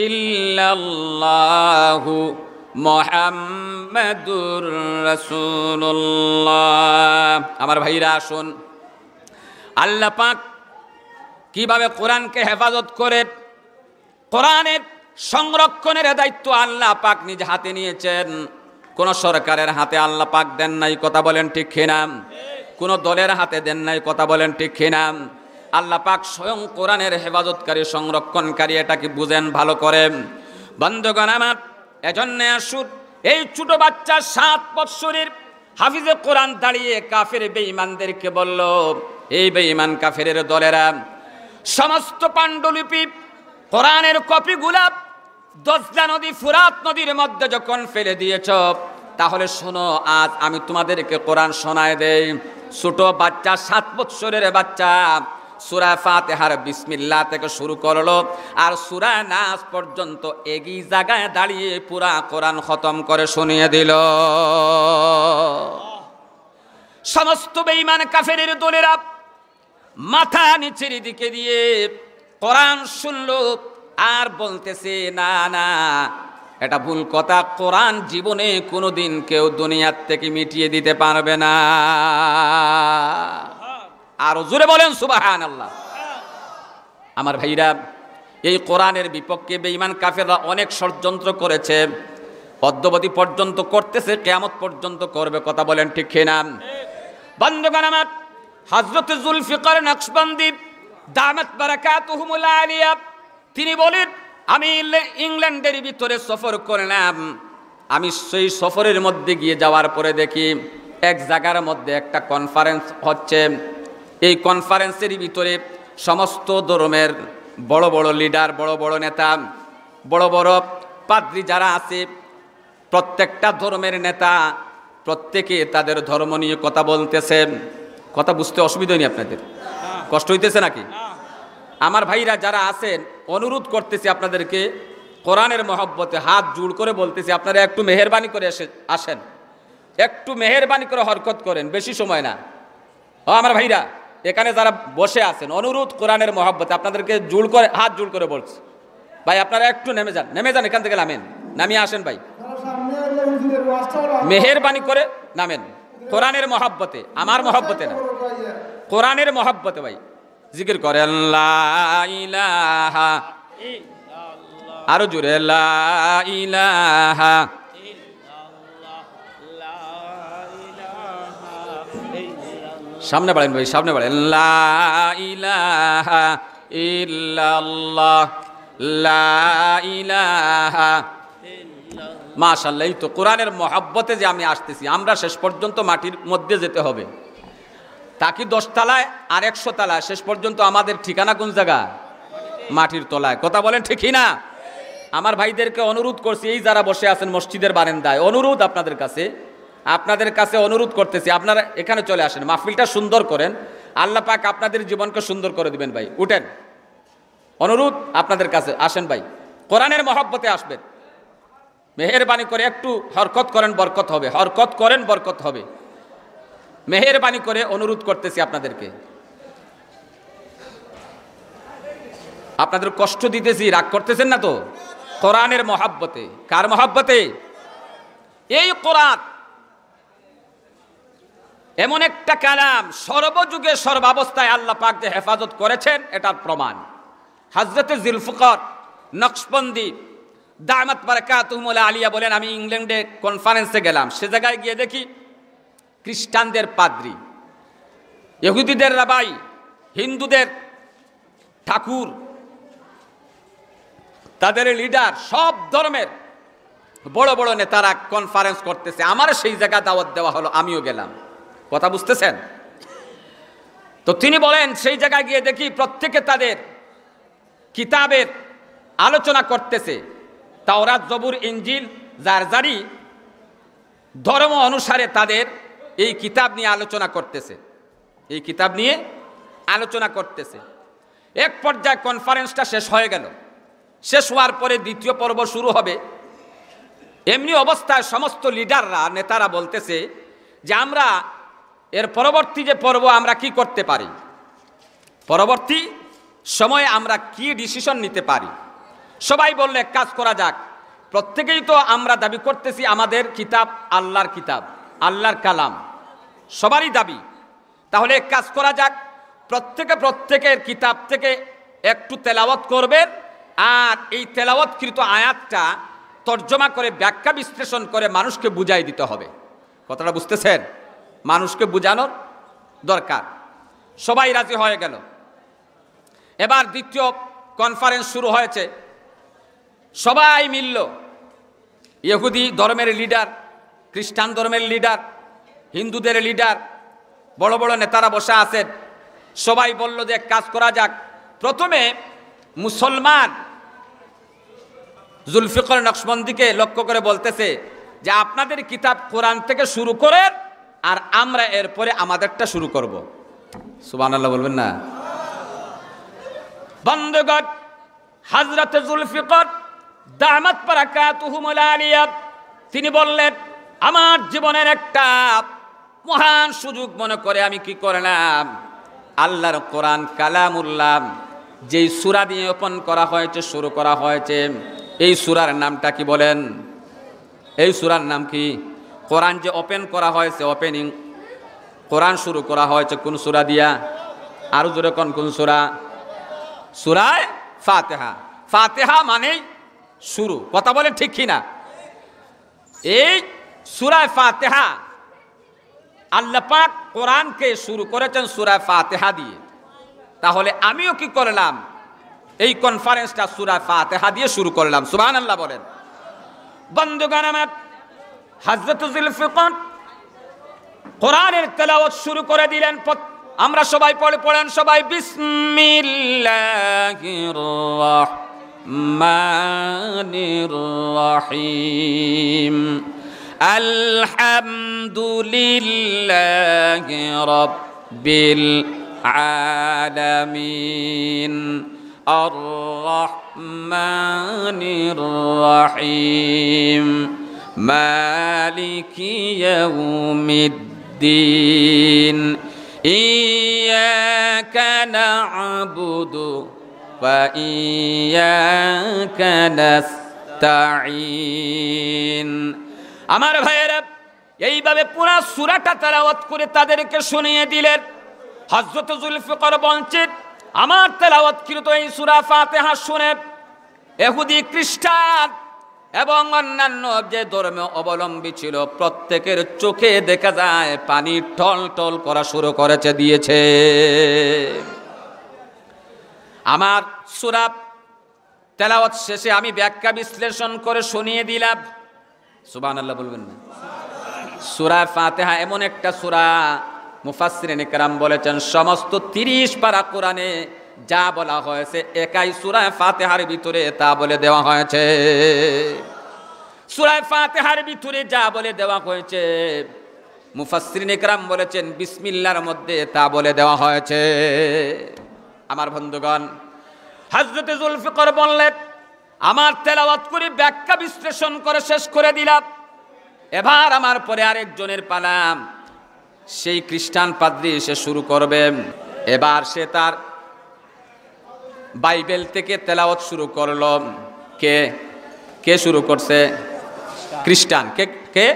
A: ইল্লাল্লাহু মুহাম্মাদুর রাসূলুল্লাহ। আমার ভাইরা আসুন, আল্লাহ পাক কিভাবে কোরআনকে হেফাজত করে, কোরআনের সংরক্ষণের দায়িত্ব আল্লাহ পাক নিজ হাতে নিয়েছেন। কোন সরকারের হাতে আল্লাহ পাক দেন নাই, কথা বলেন ঠিক কিনা? কোন দলের হাতে দেন নাই, কথা বলেন ঠিক কিনা? আল্লাহ পাক স্বয়ং কোরআনের হেফাজতকারী, সংরক্ষণকারী, এটা কি বুঝেন ভালো করে? বন্ধুগণ আমার, এজন্য আসুন, এই ছোট বাচ্চা 7 বৎসরের হাফিজে কোরআন দাঁড়িয়ে কাফের বেঈমানদেরকে বলল, এই বেঈমান কাফেরের দলেরা সমস্ত পাণ্ডুলিপি, কোরআনের কপিগুলা দজলা নদী, ফুরাত নদীর মধ্যে যখন ফেলে দিয়েছ, তাহলে শোনো, আজ আমি তোমাদেরকে কোরআন শোনায় দেই। ছোট বাচ্চা, 7 বৎসরের বাচ্চা সূরা ফাতিহার বিসমিল্লাহ থেকে শুরু করলো, আর সূরা নাস পর্যন্ত একই জায়গায় দাঁড়িয়ে পুরা কোরআন খতম করে শুনিয়ে দিল। সমস্ত বেঈমান কাফেরের দলেরা মাথা নিচের দিকে দিয়ে কোরআন শুনলো, আর বলতেছে, না না, এটা ভুল কথা, কোরআন জীবনে কোনোদিন কেউ দুনিয়ার থেকে মিটিয়ে দিতে পারবে না। আরো জোরে বলেন সুবহানাল্লাহ। আমার ভাইরা, এই কোরআনের বিপক্ষে বেঈমান কাফেররা অনেক ষড়যন্ত্র করেছে, অদ্যাবধি পর্যন্ত করতেছে, কিয়ামত পর্যন্ত করবে, কথা বলেন ঠিক কিনা? বন্ধুগণ আমার, হযরত জুলফিকার নকশবন্দি দামাত বারাকাতুহুমুল আলিয়া, তিনি বলেন, আমি ইংল্যান্ডের ভিতরে সফর করলাম। আমি সেই সফরের মধ্যে গিয়ে যাওয়ার পরে দেখি এক জায়গার মধ্যে একটা কনফারেন্স হচ্ছে। এই কনফারেন্সের ভিতরে সমস্ত ধর্মের বড় বড় লিডার, বড় বড় নেতা, বড় বড় পাদ্রী যারা আছে, প্রত্যেকটা ধর্মের নেতা, প্রত্যেকে তাদের ধর্ম নিয়ে কথা বলতেছে। কথা বুঝতে অসুবিধা নেই আপনাদের? কষ্ট হইতেছে নাকি? আমার ভাইরা যারা আছেন, অনুরোধ করতেছি আপনাদেরকে, কোরআনের মহব্বতে হাত জোড় করে বলতেছি, আপনারা একটু মেহেরবানি করে আসেন, একটু মেহেরবানি করে হরকত করেন, বেশি সময় না। ও আমার ভাইরা, এখানে যারা বসে আছেন, অনুরোধ কোরআনের মহব্বতে আপনাদেরকে জোড় করে, হাত জোড় করে বলছি, ভাই আপনারা একটু নেমে যান, নেমে যান, এখান থেকে নামেন, নামিয়ে আসেন ভাই, মেহেরবানি করে নামেন। কোরআনের মহব্বতে, আমার মহব্বতে না, কোরআনের মহব্বতে ভাই জিকির করেন লা ইলাহা ইল্লাল্লাহ, আরো জোরে লা ইলাহা ইল্লাল্লাহ, লা ইলাহা ইল্লাল্লাহ, সামনে বাড়েন ভাই, সামনে বাড়েন, লা ইলাহা ইল্লাল্লাহ, লা ইলাহা ইল্লাল্লাহ। মাশাআল্লাহ, এই তো কোরআনের মহব্বতে যে আমি আসতেছি। আমরা শেষ পর্যন্ত মাটির মধ্যে যেতে হবে, তাকি 10 তলায় আর 100 তলায়, শেষ পর্যন্ত আমাদের ঠিকানা কোন জায়গা? মাটির তলায়, কথা বলেন ঠিকই না? আমার ভাইদেরকে অনুরোধ করছি, এই যারা বসে আছেন মসজিদের বারান্দায়, অনুরোধ আপনাদের কাছে অনুরোধ করতেছি, আপনারা এখানে চলে আসেন, মাহফিলটা সুন্দর করেন, আল্লাহ পাক আপনাদের জীবনকে সুন্দর করে দিবেন ভাই। উঠেন, অনুরোধ আপনাদের কাছে, আসেন ভাই, কোরআনের মহব্বতে আসবেন। মেহেরবানি করে একটু হরকত করেন, বরকত হবে। হরকত করেন, বরকত হবে। মেহেরবানি করে অনুরোধ করতেছি আপনাদেরকে। আপনাদের কষ্ট দিতেছি, রাগ করতেছেন না তো? কোরআনের মহব্বতে। কার মহব্বতে? এই কোরআন এমন একটা কালাম, সর্বযুগে সর্বাবস্থায় আল্লাহ পাক যে হেফাজত করেছেন এটার প্রমাণ। হযরতে জুলফিকার নকশবন্দি দামাত বারাকাতুহুল আলিয়া বলেন, আমি ইংল্যান্ডে কনফারেন্সে গেলাম, সে জায়গায় গিয়ে দেখি খ্রিস্টানদের পাদ্রী, ইহুদিদের রাবাই, হিন্দুদের ঠাকুর, তাদের লিডার, সব ধর্মের বড় বড় নেতারা কনফারেন্স করতেছে। আমার সেই জায়গা দাওয়াত দেওয়া হলো, আমিও গেলাম। কথা বুঝতেছেন তো? তিনি বলেন সেই জায়গায় গিয়ে দেখি প্রত্যেকে তাদের কিতাবের আলোচনা করতেছে। তাওরাত, জবুর, ইনজিল, জারজারি ধর্ম অনুসারে তাদের এই কিতাব নিয়ে আলোচনা করতেছে, এই কিতাব নিয়ে আলোচনা করতেছে। এক পর্যায়ে কনফারেন্সটা শেষ হয়ে গেল। শেষ হওয়ার পরে দ্বিতীয় পর্ব শুরু হবে। এমনি অবস্থায় সমস্ত লিডাররা, নেতারা বলতেছে যে আমরা এর পরবর্তী যে পর্ব আমরা কি করতে পারি, পরবর্তী সময়ে আমরা কি ডিসিশন নিতে পারি। সবাই বললে এক কাজ করা যাক, প্রত্যেকেই তো আমরা দাবি করতেছি আমাদের কিতাব আল্লাহর কিতাব, আল্লাহর কালাম, সবারই দাবি। তাহলে এক কাজ করা যাক, প্রত্যেকের কিতাব থেকে একটু তেলাওয়াত করবেন, আর এই তেলাওয়াতকৃত আয়াতটা তর্জমা করে ব্যাখ্যা বিশ্লেষণ করে মানুষকে বুঝাই দিতে হবে। কথাটা বুঝতেছেন? মানুষকে বুঝানোর দরকার। সবাই রাজি হয়ে গেল। এবার দ্বিতীয় কনফারেন্স শুরু হয়েছে। সবাই মিলল, ইহুদি ধর্মের লিডার, খ্রিস্টান ধর্মের লিডার, হিন্দুদের লিডার, বড় বড় নেতারা বসে আছেন। সবাই বলল যে কাজ করা যাক, প্রথমে মুসলমান জুলফিকার নকশবন্দিকে লক্ষ্য করে বলতেছে যে আপনাদের কিতাব কোরআন থেকে শুরু করেন, আর আমরা এরপরে আমাদেরটা শুরু করব। সুবহানাল্লাহ বলবেন না? বন্ধুগণ, হযরত জুলফিকার দামাত বারাকাতুহুল আলিয়া তিনি বললেন, আমার জীবনের একটা মহান সুযোগ মনে করে আমি কি করলাম, আল্লাহর কোরআন কালামুল্লাহ যেই সূরা দিয়ে ওপেন করা হয়েছে, শুরু করা হয়েছে, এই সূরার নামটা কি বলেন? এই সূরার নাম কি? কোরআন যে ওপেন করা হয়েছে, ওপেনিং কোরআন শুরু করা হয়েছে কোন সূরা দিয়া? আরো জোরে কোন কোন সূরা? সূরায়ে ফাতিহা। ফাতিহা মানে শুরু। কথা বলেন ঠিক কিনা? এই সূরায়ে ফাতিহা, আল্লাহ পাক কোরআনকে শুরু করেছেন সূরায়ে ফাতিহা দিয়ে। তাহলে আমিও কি করলাম, এই কনফারেন্সটা সূরায়ে ফাতিহা দিয়ে শুরু করলাম। সুবহানাল্লাহ বলেন। বন্ধুগণ আমার, হযরত জুলফিকার কোরআনের তেলাওয়াত শুরু করে দিলেন। আমরা সবাই পড়েন সবাই, বিসমিল্লাহির রাহমানির রাহিম, আলহামদুলিল্লাহি রাব্বিল আলামিন, আর রাহমানির রাহিম, মালিকি ইয়াউমিদ্দিন, ইয়াকা না'বুদু ওয়া ইয়াকা নাস্তাঈন। আমার ভাইয়েরা, এইভাবে পুরো সূরাটা তেলাওয়াত করে তাদেরকে শুনিয়ে দিলেন। হযরত জুলফিকার বলছেন, আমার তেলাওয়াতকৃত এই সূরা ফাতিহা শুনে ইহুদি, খ্রিস্টান এবং অন্যান্য যে ধর্মীয় অবলম্বী ছিল প্রত্যেকের চোখে দেখা যায় পানি টল টল করা শুরু করেছে দিয়েছে। আমার সূরা তেলাওয়াত শেষে আমি ব্যাখ্যা বিশ্লেষণ করে শুনিয়ে দিলাম। সুবহানাল্লাহ বলবেন না? সূরা ফাতিহা এমন একটা সূরা, মুফাসসিরিন কেরাম বলেছেন সমস্ত 30 পারা কোরআনে যা বলা হয়েছে একাই সূরা ফাতিহার ভিতরে তা বলে দেওয়া হয়েছে। সূরা ফাতিহার ভিতরে যা বলে দেওয়া হয়েছে মুফাসসিরিন ইকরাম বলেছেন বিসমিল্লাহর মধ্যে তা বলে দেওয়া হয়েছে। আমার বন্ধুগণ, হযরত জুলফিকার বললেন, আমার তেলাওয়াত করে ব্যাখ্যা বিশ্লেষণ করে শেষ করে দিলাম, এবার আমার পরে আরেকজনের পালা। সেই খ্রিস্টান পাদ্রী এসে শুরু করবে। এবার সে তার বাইবেল থেকে তেলাওয়াত শুরু করলো। কে কে শুরু করছে? খ্রিস্টান। কে কে?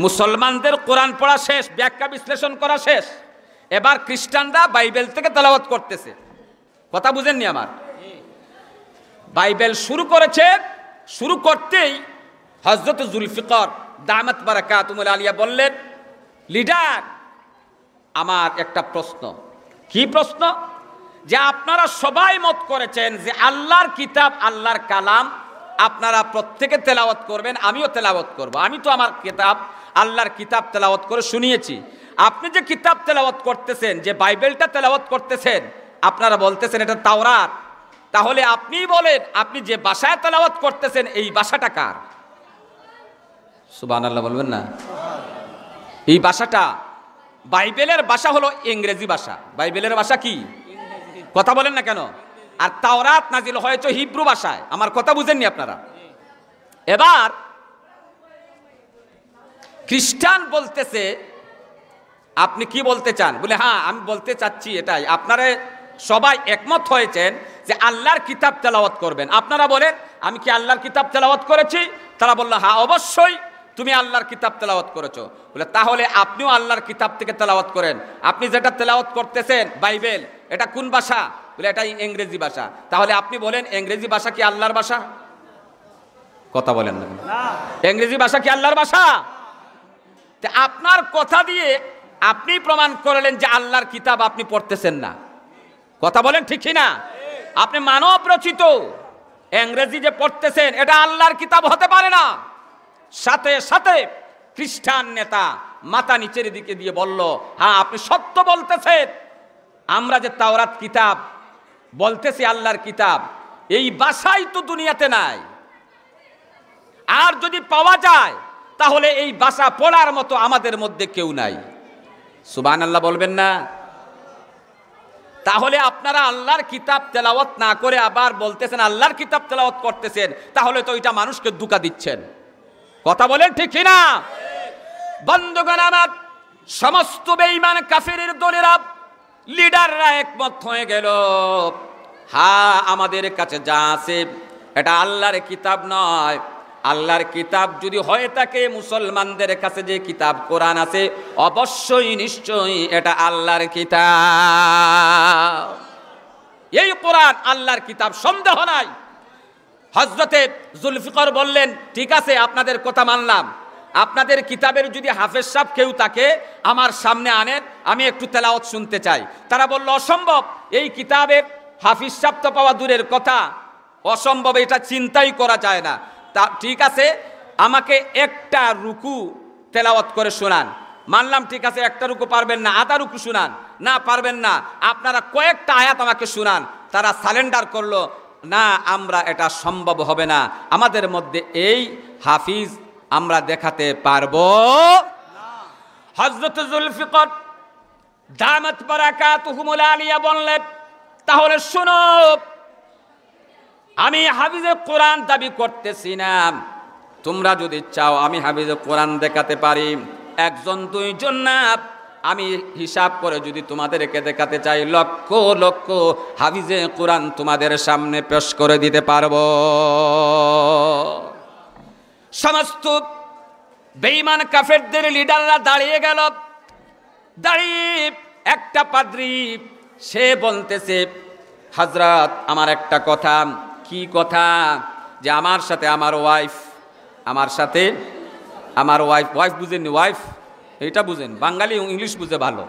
A: মুসলমানদের কোরআন পড়া শেষ, ব্যাখ্যা বিশ্লেষণ করা শেষ, এবার খ্রিস্টানরা বাইবেল থেকে তেলাওয়াত করতেছে। কথা বুঝেননি আমার? বাইবেল শুরু করেছে, শুরু করতেই হযরত জুলফিকার দামাত বারাকাতুহুল আলিয়া বললেন, লিডার, আমার একটা প্রশ্ন। কি প্রশ্ন? যে আপনারা সবাই মত করেছেন যে আল্লাহর কিতাব, আল্লাহর কালাম আপনারা প্রত্যেকে তেলাওয়াত করবেন, আমিও তেলাওয়াত করব। আমি তো আমার কিতাব, আল্লাহর কিতাব তেলাওয়াত করে শুনিয়েছি। আপনি যে কিতাব তেলাওয়াত করতেছেন, যে বাইবেলটা তেলাওয়াত করতেছেন, আপনারা বলতেছেন এটা তাওরাত। তাহলে আপনিই বলেন, আপনি যে ভাষায় তেলাওয়াত করতেছেন এই ভাষাটা কার? সুবহানাল্লাহ বলবেন না? এই ভাষাটা, বাইবেলের ভাষা হলো ইংরেজি ভাষা। বাইবেলের ভাষা কি? কথা বলেন না কেন? আর তাওরাত নাজিল হয়েছে হিব্রু ভাষায়। আমার কথা বুঝেননি আপনারা? এবার খ্রিস্টান বলতেছে, আপনি কি বলতে চান? বলে হ্যাঁ, আমি বলতে চাচ্ছি এটাই, আপনারা সবাই একমত হয়েছেন যে আল্লাহর কিতাব তেলাওয়াত করবেন। আপনারা বলেন, আমি কি আল্লাহর কিতাব তেলাওয়াত করেছি? তারা বলল হ্যাঁ অবশ্যই তুমি আল্লাহর কিতাব তেলাওয়াত করেছো। বলে তাহলে আপনিও আল্লাহর কিতাব থেকে তেলাওয়াত করেন। আপনি যেটা তেলাওয়াত করতেছেন বাইবেল, এটা কোন ভাষা? বলে এটা ইংরেজি ভাষা। তাহলে আপনি বলেন, ইংরেজি ভাষা কি আল্লাহর ভাষা? কথা বলেন না? ইংরেজি ভাষা কি আল্লাহর ভাষা? আপনার কথা দিয়ে আপনি প্রমাণ করলেন যে আল্লাহর কিতাব আপনি পড়তেছেন না। কথা বলেন ঠিক না? আপনি মানব রচিত ইংরেজি যে পড়তেছেন, এটা আল্লাহর কিতাব হতে পারে না। সাথে সাথে খ্রিস্টান নেতা মাথা নিচের দিকে দিয়ে বলল, হ্যাঁ আপনি সত্য বলতেছেন, আমরা যে তাওরাত কিতাব বলতেছি আল্লাহর কিতাব, এই ভাষাই তো দুনিয়াতে নাই। আর যদি পাওয়া যায় তাহলে এই ভাষা পড়ার মতো আমাদের মধ্যে কেউ নাই। সুবহানাল্লাহ বলবেন না? তাহলে আপনারা আল্লাহর কিতাব তেলাওয়াত না করে আবার বলতেছেন আল্লাহর কিতাব তেলাওয়াত করতেছেন, তাহলে তো এটা মানুষকে ধোঁকা দিচ্ছেন। কথা বলেন ঠিক না? বন্ধুগণ আমার, সমস্ত বেঈমান কাফিরের দলেরা, লিডাররা একমত হয়ে গেল, হ্যাঁ আমাদের কাছে যা আছে এটা আল্লাহর কিতাব নয়। আল্লাহর কিতাব যদি হয়ে থাকে, মুসলমানদের কাছে যে কিতাব কোরআন আছে, অবশ্যই নিশ্চয়ই এটা আল্লাহর কিতাব। এই কোরআন আল্লাহর কিতাব, সন্দেহ নাই। হযরতে জুলফিকার বললেন, ঠিক আছে আপনাদের কথা মানলাম, আপনাদের কিতাবের যদি হাফেজ সাহেব কেউ থাকে আমার সামনে আনেন, আমি একটু তেলাওয়াত শুনতে চাই। তারা বলল অসম্ভব, এই কিতাবের হাফিজ সাহেব তো পাওয়া দূরের কথা, অসম্ভব, এটা চিন্তাই করা যায় না। তা ঠিক আছে, আমাকে একটা রুকু তেলাওয়াত করে শোনান। মানলাম, ঠিক আছে একটা রুকু পারবেন না, আধা রুকু শোনান। না পারবেন না, আপনারা কয়েকটা আয়াত আমাকে শোনান। তারা সারেন্ডার করলো, না আমরা এটা সম্ভব হবে না, আমাদের মধ্যে এই হাফিজ আমরা দেখাতে পারবো না। হযরত জুলফিকার দামাত বারাকাতুহুল আলিয়া বললেন, তাহলে শোনো, আমি হাফিজে কোরআন দাবি করতেছি না, তোমরা যদি চাও আমি হাফিজে কোরআন দেখাতে পারি, একজন দুইজন না, আমি হিসাব করে যদি তোমাদেরকে দেখাতে চাই, লক্ষ লক্ষ হাফিজে কোরআন তোমাদের সামনে পেশ করে দিতে পারবো। সমস্ত বেঈমান কাফেরদের লিডাররা দাঁড়িয়ে গেল। দাঁড়িয়ে একটা পাদ্রী সে বলতেছে, হযরত আমার একটা কথা। কি কথা? যে আমার সাথে আমার ওয়াইফ, আমার সাথে আমার ওয়াইফ, ওয়াইফ বুঝেননি? ওয়াইফ এটা বুঝেন, বাঙালি ইংলিশ বুঝে ভালো।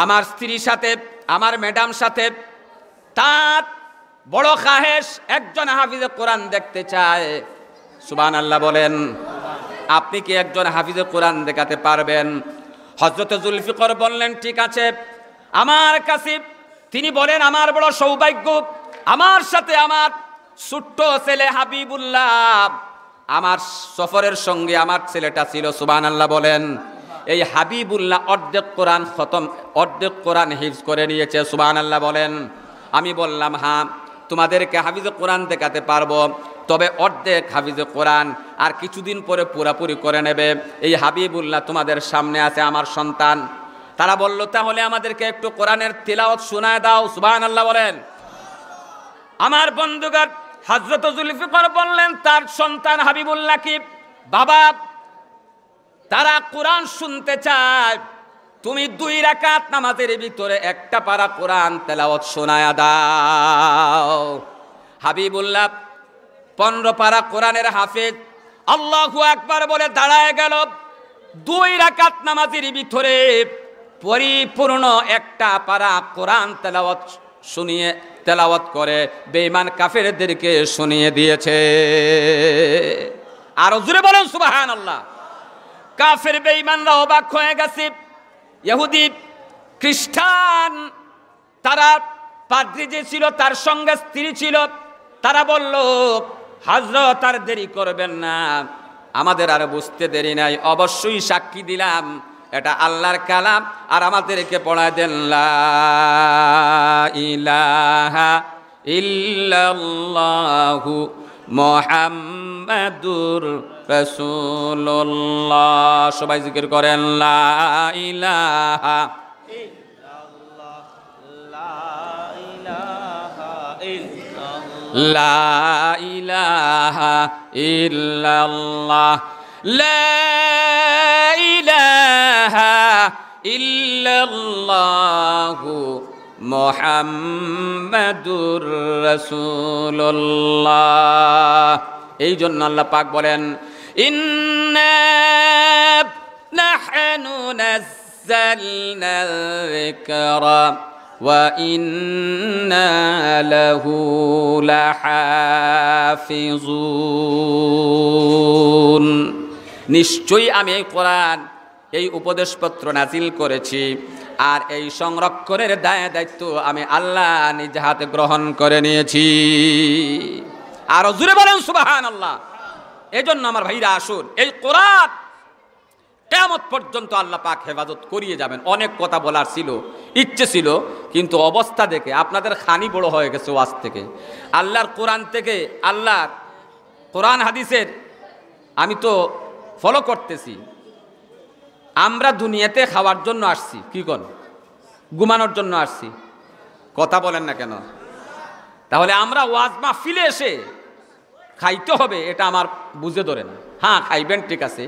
A: আমার স্ত্রীর সাথে, আমার ম্যাডাম সাথে তার বড় খাহেশ, একজন হাফিজে কোরআন দেখতে চায়। সুবহানাল্লাহ বলেন। আপনি কি একজন হাফিজে কোরআন দেখাতে পারবেন? হযরত জুলফিকার বললেন, ঠিক আছে আমার কাছে। তিনি বলেন, আমার বড় সৌভাগ্য, আমার সাথে আমার ছোট্ট ছেলে হাবিবুল্লাহ আমার সফরের সঙ্গে আমার ছেলেটা ছিল, সুবহানাল্লাহ বলেন। এই হাবিবুল্লাহ অর্ধেক কোরআন হিফজ করে নিয়েছে, সুবহানাল্লাহ বলেন। আমি বললাম হ্যাঁ, তোমাদেরকে হাফিজে কোরআন দেখাতে পারবো, তবে অর্ধেক হাফিজে কোরআন, আর কিছুদিন পরে পুরাপুরি করে নেবে। এই হাবিবুল্লাহ তোমাদের সামনে আছে, আমার সন্তান। তারা বলল তাহলে আমাদেরকে একটু কোরআনের তিলাওয়াত শোনায় দাও, সুবহানাল্লাহ বলেন। আমার বন্ধুগণ, হযরত জুলফিকার বললেন তার সন্তান হাবিবুল্লাহ কি, বাবা তারা কোরআন শুনতে চায়, তুমি 2 রাকাত নামাজের ভিতরে একটা পারা কোরআন তেলাওয়াত শোনায়া দাও। হাবিবুল্লাহ 15 পারা কোরআনের হাফেজ, আল্লাহু আকবার বলে দাঁড়ায় গেল। 2 রাকাত নামাজের ভিতরে পরিপূর্ণ একটা পারা কোরআন তেলাওয়াত করে বেঈমান কাফেরদেরকে শুনিয়ে দিয়েছে। আর জোরে বলেন সুবহানাল্লাহ। কাফের বেঈমানরা অবাক হয়ে গেছে। ইহুদি খ্রিস্টান তারা পাদ্রী যে ছিল তার সঙ্গে স্ত্রী ছিল, তারা বলল হযরত আর দেরি করবেন না, আমাদের আর বুঝতে দেরি নাই, অবশ্যই সাক্ষী দিলাম এটা আল্লাহর কালাম, আর আমাদেরকে পড়ায় দেন লা ইলাহা ইল্লাল্লাহু মুহাম্মাদুর রাসূলুল্লাহ। সবাই জিকির করেন লা ইলাহা ইল্লাল্লাহ, লা ইলাহা ইল্লাল্লাহ, লা ইলাহা ইল্লাল্লাহু মুহাম্মাদুর রাসূলুল্লাহ। এই জন্য আল্লাহ পাক বলেন ইন্না নাহনু নাযালনা যিকরা ওয়া ইন্না লাহু লাহাফিজুন। নিশ্চয়ই আমি এই কোরআন, এই উপদেশপত্র নাজিল করেছি, আর এই সংরক্ষণের দায়িত্ব আমি আল্লাহ নিজ হাতে গ্রহণ করে নিয়েছি। আর জোরে বলেন সুবহানাল্লাহ। এই জন্য আমার ভাইরা আসুন, এই কোরআন কিয়ামত পর্যন্ত আল্লাহ পাক হেফাজত করিয়ে যাবেন। অনেক কথা বলার ছিল, ইচ্ছে ছিল, কিন্তু অবস্থা দেখে আপনাদের খানি বড় হয়ে গেছে ওয়াজ থেকে, আল্লাহর কোরআন থেকে, আল্লাহর কোরআন হাদিসের আমি তো ফলো করতেছি। আমরা দুনিয়াতে খাওয়ার জন্য আসছি, কি কোন ঘুমানোর জন্য আসছি? কথা বলেন না কেন? তাহলে আমরা ওয়াজ মাহফিলে এসে খাইতে হবে এটা আমার বুঝে ধরে না। হ্যাঁ খাইবেন ঠিক আছে,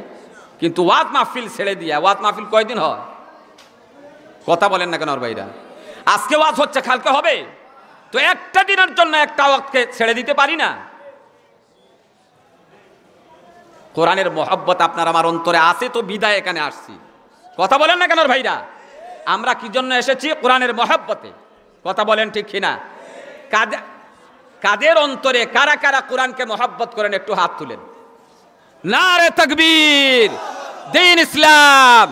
A: কিন্তু ওয়াজ মাহফিল ছেড়ে দিয়া, ওয়াজ মাহফিল কয়দিন হয়? কথা বলেন না কেন ভাইরা? আজকে ওয়াজ হচ্ছে, কালকে হবে, তো একটা দিনের জন্য একটা ওয়াজকে ছেড়ে দিতে পারি না। কোরআনের মহব্বত আপনার আমার অন্তরে আছে তো বিদায় এখানে আসছি। কথা বলেন না কেন ভাইরা? আমরা কি জন্য এসেছি? কোরআনের মহব্বতে। কথা বলেন ঠিক কিনা? কাদের অন্তরে কারা কারা কোরআনকে মহব্বত করেন একটু হাত তুলেন। নারে তাকবীর, দ্বীন ইসলাম,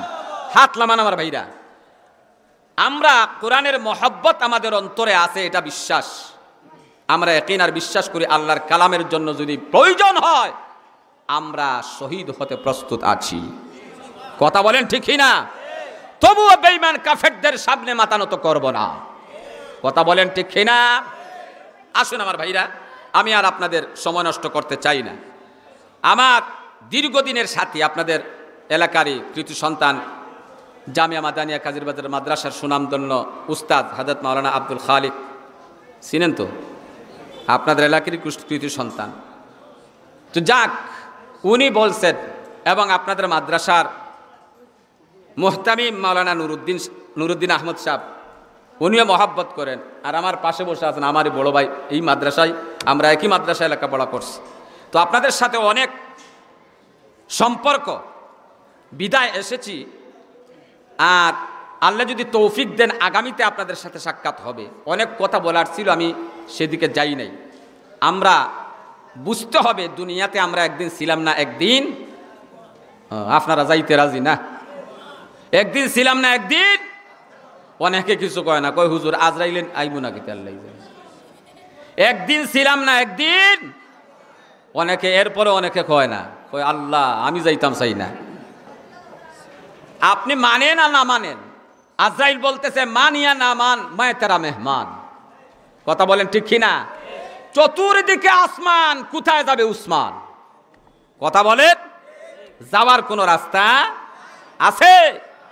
A: হাত লামান আমার ভাইরা। আমরা কোরআনের মহব্বত আমাদের অন্তরে আছে, এটা বিশ্বাস। আমরা ইয়াকিন আর বিশ্বাস করি আল্লাহর কালামের জন্য যদি প্রয়োজন হয় আমরা শহীদ হতে প্রস্তুত আছি। কথা বলেন ঠিক না? তবুও বেঈমান কাফেরদের সামনে মাথা নত করব না। কথা বলেন ঠিক না? আসুন আমার ভাইরা, আমি আর আপনাদের সময় নষ্ট করতে চাই না। আমার দীর্ঘদিনের সাথী, আপনাদের এলাকারই কৃতি সন্তান, জামিয়া মাদানিয়া কাজিরবাজার মাদ্রাসার সুনামধন্য উস্তাদ হযরত মাওলানা আব্দুল খালিক, চিনেন তো? আপনাদের এলাকারই কৃতি সন্তান। তো যাক, উনি বলছেন, এবং আপনাদের মাদ্রাসার মুহতামিম মাওলানা নুরুদ্দিন আহমদ সাহেব, উনিও মহাব্বত করেন। আর আমার পাশে বসে আছেন আমারই বড় ভাই, এই মাদ্রাসায় আমরা একই মাদ্রাসায় লেখাপড়া করছি। তো আপনাদের সাথে অনেক সম্পর্ক, বিদায় এসেছি। আর আল্লাহ যদি তৌফিক দেন আগামীতে আপনাদের সাথে সাক্ষাৎ হবে। অনেক কথা বলার ছিল, আমি সেদিকে যাই নাই। আমরা বুঝতে হবে দুনিয়াতে আমরা একদিন ছিলাম না, একদিন আপনারা যাইতে রাজি না? একদিন ছিলাম না, একদিন। অনেকে কিছু কয় না, কয় হুজুর আজরাইলেন আইবো না, কি আল্লাহ একদিন ছিলাম না, একদিন অনেকে এরপরে অনেকে কয় না, কয় আল্লাহ আমি যাইতাম চাই না। আপনি মানেন আর না মানেন, আজরাইল বলতেছে মানিয়া না মান मैं तेरा মেহমান। কথা বলেন ঠিক কিনা? চতুর্দিকে আসমান, কোথায় যাবে উসমান? কথা বলেন, যাওয়ার কোনো রাস্তা আছে?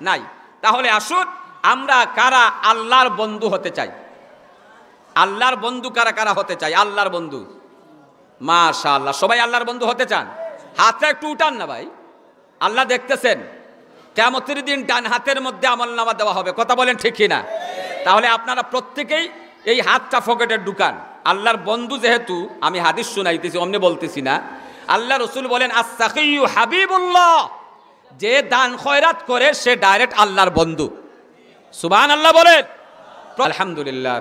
A: নাই। তাহলে আসুন আমরা কারা আল্লাহর বন্ধু হতে চাই? আল্লাহর বন্ধু কারা কারা হতে চাই? আল্লাহর বন্ধু মাশাআল্লাহ, সবাই আল্লাহর বন্ধু হতে চান? হাতটা একটু উঠান না ভাই, আল্লাহ দেখতেছেন। কিয়ামতের দিন ডান হাতের মধ্যে আমলনামা দেওয়া হবে। কথা বলেন ঠিক কিনা? তাহলে আপনারা প্রত্যেকেই এই হাতটা পকেটে ঢুকান। আল্লাহর বন্ধু যেহেতু, আমি হাদিস শুনাইতেছি অমনি বলতেছি না, আল্লাহ রসুল বলেন আস-সাখিয়্যু হাবিবুল্লাহ, যে দান খয়রাত করে সে ডাইরেক্ট আল্লাহর বন্ধু। সুবহানাল্লাহ বলেন। আলহামদুলিল্লাহ,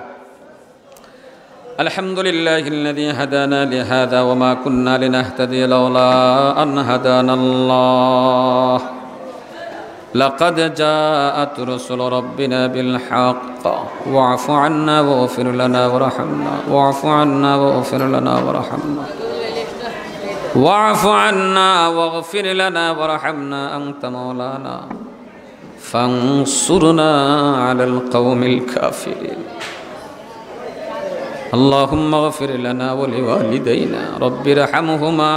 A: আলহামদুলিল্লাহিল্লাযী হাদানা লিহাযা ওয়া মা কুন্না লিনাহতাদিয়া লাওলা আন হাদানাল্লাহ। لقد جاءت رسل ربنا بالحق واعف عنا واغفر لنا وارحمنا واعف عنا واغفر لنا وارحمنا واعف عنا واغفر لنا وارحمنا أنت مولانا فانصرنا على القوم الكافرين اللهم اغفر لنا ولوالدينا رب ارحمهما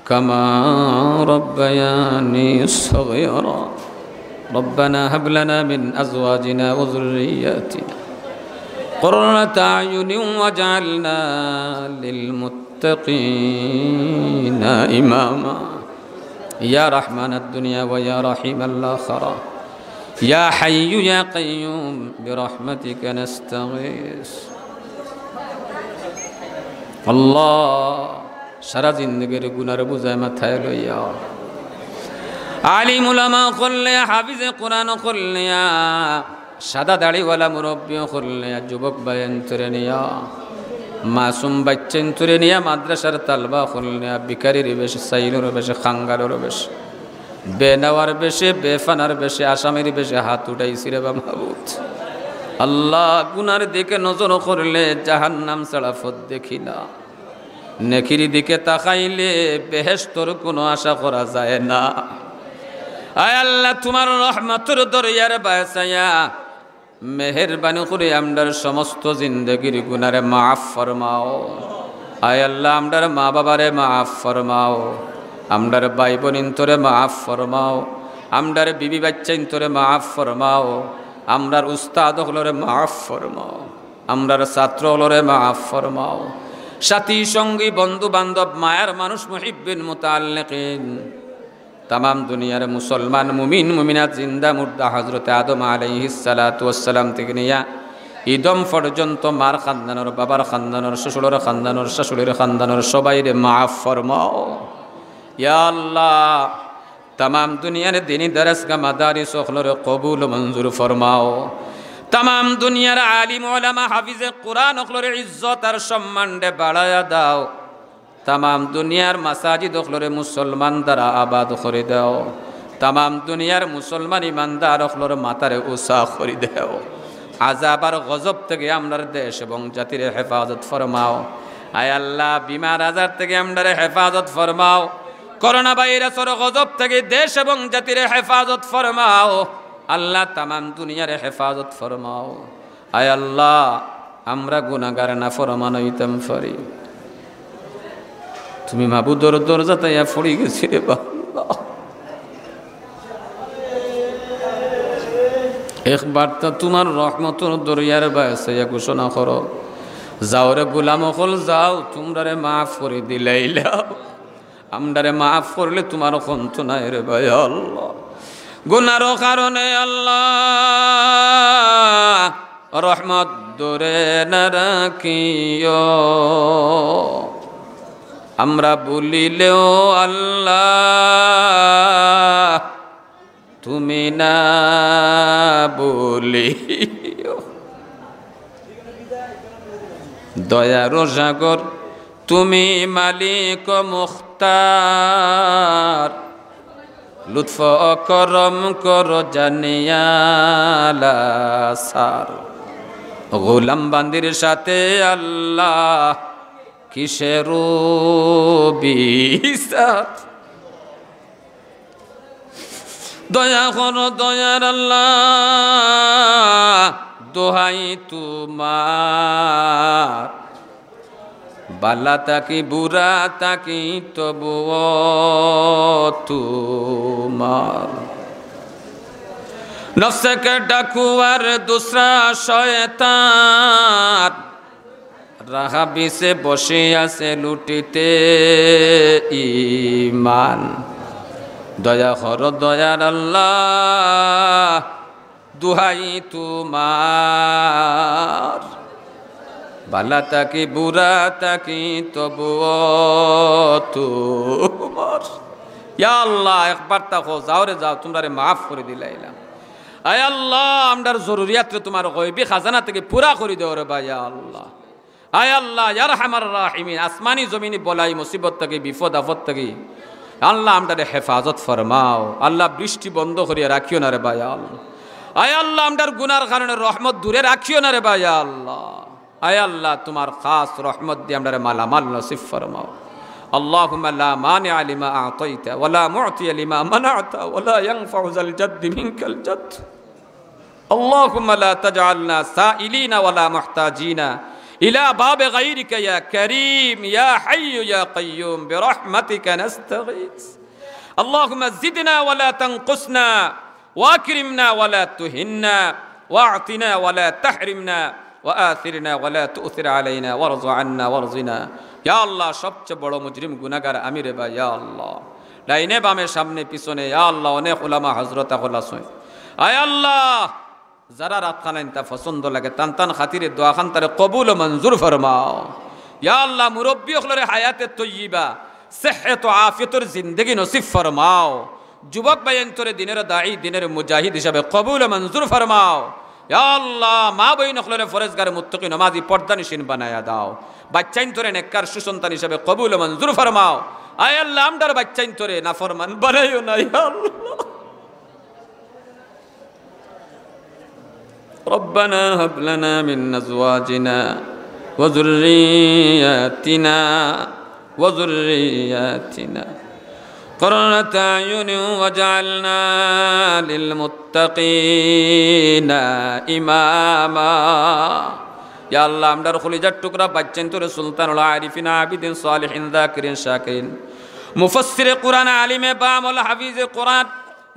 A: كما ربياني صغيرا ربنا هب لنا من أزواجنا وذرياتنا قرة أعين واجعلنا للمتقين إماما يا رحمن الدنيا ويا رحيم الآخرة يا حي يا قيوم برحمتك نستغيث الله সারা জিন্দগির গুনার বুঝায় মাথায় লইয়া আলিম উলামা করলে, হাফিজে কোরআন করলে, সাদা দাড়িওয়ালা মুরব্বী করলে, যুবক বায়েন তুরে নিয়া, মাসুম বাচ্চেন তুরে নিয়া, মাদ্রাসার তালবা করলে, বিকারির বেশে, সাইলুর বেশে, খাঙ্গালোর বেশে, বেনাওয়ার বেশে, বেফানার বেশে, আসামের বেশে হাত উঠাইছি রে বা মাহবুব। আল্লাহ গুনার দিকে নজর করলে জাহান্নাম ছাড়া পথ দেখি না, নেকির দিকে তাকাইলে বেহেশতর কোনো আশা করা যায় না। আয় আল্লাহ তোমার রহমতের দরিয়ার বাসায়া মেহেরবানি করে আমরার সমস্ত জিন্দগির গুনারে মাফ ফরমাও। আয় আল্লাহ আমরার মা বাবারে মাফ ফরমাও, আমরার ভাই বোনিন তোরে মাফ ফরমাও, আমরার বিবি বাচ্চাইন তোরে মাফ ফরমাও, আমরার উস্তাদ হলরে মাফ ফরমাও, আমরার ছাত্র হলরে মাফ ফরমাও, সাথী সঙ্গী বন্ধু বান্ধব মায়ার মানুষ মুহিব্বিন মুতাআল্লিকিন তামাম দুনিয়ার মুসলমান মুমিন মুমিনাত জিন্দা মুর্দা হযরত আদম আলাইহিস সালাতু ওয়াস সালাম থেকে নিয়া ইদম পর্যন্ত মার খানদানোর, বাবার খানদানোর, শ্বশুরের খানদানোর, শাশুড়ির খানদানোর সবাইরে মাফ ফরমাও। ইয়া আল্লাহ তামাম দুনিয়ার দ্বীনি দরসগাহ মাদারিস ওগুলোরে কবুল মঞ্জুর ফরমাও। তামাম দুনিয়ার আলিম ওলামা হাফিজে কোরআন ওগুলোরে ইজ্জত আর সম্মানে বাড়ায়া দাও। তামাম দুনিয়ার মাসাজিদ ওগুলোরে মুসলমান দ্বারা আবাদ করে দাও। তামাম দুনিয়ার মুসলমান ইমানদার ওগুলোর মাথারে উষা করে দাও। আযাব আর গজব থেকে আমরার দেশ এবং জাতির হেফাজত ফরমাও। আয় আল্লাহ বিমার আজার থেকে আমরার হেফাজত ফরমাও। করোনা ভাইরাসের গজব থেকে দেশ এবং জাতির হেফাজত ফরমাও। আল্লাহ তামাম দুনিয়ার হেফাজত ফরমাও। আয় আল্লাহ আমরা গুনাহগার না ফরমান হইতাম পারি, তুমি মাবুদর দরজা তাইয়া পড়ে গেছি রে বাবা। একবার তো তোমার রহমতের দরিয়ার বাসাইয়া ঘোষণা করো, যাও রে গোলাম হল যাও, তোমরারে মাফ করে দিলাইলাও। আমরারে মাফ করলে তোমার কন্ত নাই রে ভাই আল্লাহ। গুনার কারণে আল্লাহ রহমত দূরে না রাখিও, আমরা বলিলেও আল্লাহ তুমি না বলিও। দয়ার সাগর তুমি মালিক মুখতার, লুৎফ করম কর জানিয়ালা সার। গোলাম বান্দির সাথে আল্লাহ কিসের বিচার। দয়া করো দয়ার আল্লাহ, দোহাই তোমার, বালা তাকি বুড়া তাকি তবুও তোমার। নফসে কে ডাকুয়ার দুসরা শয়তান, রাহা বিছে বসে আছে লুটিতে ঈমান। দয়া করো দয়ার আল্লাহ, দুহাই তোমার, বালা তাকি বুড়া তাকি তবুও তোমার। ইয়া আল্লাহ, একবার তাকো যাও রে যাও, তোমরা রে মাফ করে দিলাইলাম। আয় আল্লাহ, আমরার জরুরিয়াত তোমার গয়বি খাজানা থেকে পুরা করে দেও রে ভাই আল্লাহ। আয় আল্লাহ ইয়া আরহামার রাহিমিন, আসমানি জমিনি বলাই মুসিবত থেকে বিপদ আপদ থেকে আল্লাহ আমরারে হেফাজত ফরমাও। আল্লাহ বৃষ্টি বন্ধ করিয়া রাখিও না রে ভাই আল্লাহ। আয় আল্লাহ আমরার গুনার কারণে রহমত দূরে রাখিও না রে ভাই আল্লাহ। আয় আল্লাহ তোমার খাস রহমত দিয়ে আমরারে মালামাল নসিব ফরমাও। আল্লাহুম্মা লা মানিআ লিমা আ'তাইতা ওয়া লা মু'তিয়া লিমা মানা'তা ওয়া লা ইয়ানফা'ু যাল জাদ্দি মিনকাল জাদ্দ। আল্লাহুম্মা লা তাজআলনা সাইলিনা ওয়া লা মুহতাজিনা ইলা বাব গায়রিকা ইয়া কারীম ইয়া হাইয়্যু ইয়া কাইয়্যুম বিরহমাতিকা নাস্তাগীথ। আল্লাহুম্মা জিদনা ওয়া লা তানকুসনা ওয়া আকরিমনা ওয়া লা তুহিন্না ওয়া'তিনা ওয়া লা তাহরিমনা وآثرنا ولا تؤثر علينا وارض عنا وارضنا। ইয়া আল্লাহ, সবচেয়ে বড় মুজরিম গুনাহগার আমি রে ভাই। ইয়া আল্লাহ, ডাইনে বামে সামনে পিছনে ইয়া আল্লাহ অনেক উলামা হযরত হলাছয়। আয় আল্লাহ, যারা রাত খানাইন তা পছন্দ লাগে তান তান খাতিরে দোয়া খান তারে কবুল ও মঞ্জুর ফরমাও। ইয়া আল্লাহ, মুরব্বি হলরে হায়াতে তয়্যিবা সিহহাত ও আফিয়তের জিন্দেগি নসিব ফরমাও। যুবক ভাইয়েন তোরে দিনের দাঈ দিনের মুজাহিদ হিসাবে কবুল ও মঞ্জুর ফরমাও। ইয়া আল্লাহ, মা বইন হলরে ফরেজগার মুত্তাকি নামাজি পর্দানিশীন বানায়া দাও। বাচ্চাইন তোরে নেককার সুসন্তান হিসাবে কবুল ও মঞ্জুর ফরমাও। আয় আল্লাহ, আমদার বাচ্চাইন তোরে নাফরমান বানাইও না। ইয়া আল্লাহ, ربنا هب لنا من أزواجنا وذرياتنا قرة أعين واجعلنا للمتقين إماما। ইয়া আল্লাহ, আমরার খলিজার টুকরা বাচ্চাইন তোরে সুলতানুল আরিফিন আবিদিন সালিহিন যাকিরিন শাকিরিন মুফাসসিরে কুরআন আলিমে বামুল হাফিজে কুরআন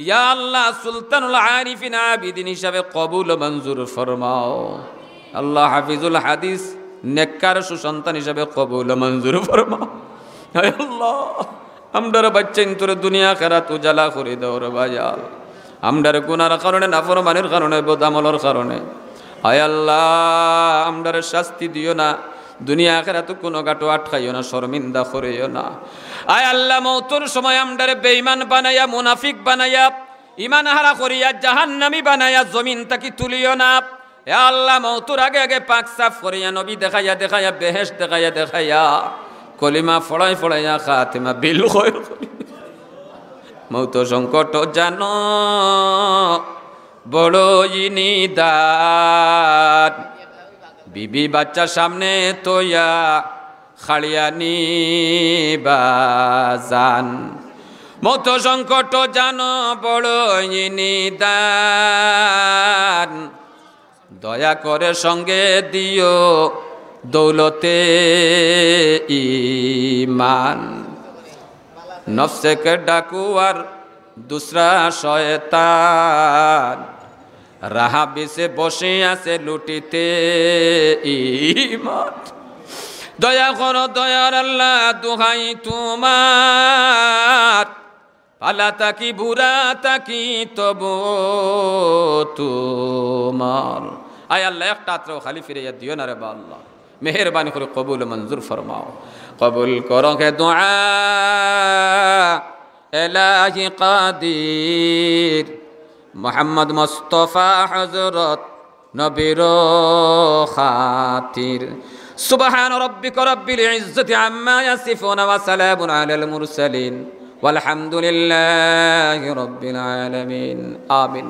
A: ইয়া আল্লাহ সুলতানুল আরিফিন আবিদিন হিসাবে কবুল ও মঞ্জুর ফরমাও। আল্লাহ হাফিজুল হাদিস নেককার সুসন্তান হিসাবে কবুল ও মঞ্জুর ফরমাও। হে আল্লাহ, আমরার বাচ্চাইন তোরে দুনিয়া আখিরাত উজালা করে দাও রে ভাই আল্লাহ। আমরার গুনার কারণে নাফরমানির কারণে বদআমলের কারণে আয় আল্লাহ আমরার শাস্তি দিও না, দুনিয়া আখিরাত কোনো গাটো আটকাইও না, শর্মিন্দা করিও না। আয় আল্লাহ, মওতের সময় আমরারে বেঈমান বানায়া মুনাফিক বানায়া ঈমান হারা করিয়া জাহান্নামী বানায়া জমিন তাকি তুলিও না। হে আল্লাহ, মওতের আগে আগে পাক সাফ করিয়া নবী দেখাইয়া দেখাইয়া বেহেশত দেখাইয়া দেখাইয়া কলিমা ফড়াই ফড়াইয়া খাতিমা বিল খৈর করি। মওত সংকট জানো বড়ই নিদান, বিবি বাচ্চা সামনে তোয়া খাড়িয়া নিবাজান। মত সংকট জানো বড়ই নিদান, দয়া করে সঙ্গে দিও দৌলতে ঈমান। নফসে কে ডাকুয়ার দুসরা শয়তান, রাহা বিছে বসে আছে লুটিতে ঈমান। দয়া করো দয়ার আল্লাহ, দুহাই তোমার, পালা তাকি বুড়া তাকি তবু তোমার। আয় আল্লাহ, একটা আত্র খালি ফিরে দিও না রে বা আল্লাহ, মেহেরবানি করে কবুল মঞ্জুর ফরমাও। কবুল করো হে দুআ এলাহি কাদির মুহাম্মদ মুস্তাফা হযরত নবীর খাতির। সুবহান রাব্বিকা রাব্বিল ইজ্জাতি আম্মা ইয়াসিফুন ওয়া সালামুন আলাল মুরসালিন ওয়ালহামদুলিল্লাহি রাব্বিল আলামিন। আমিন।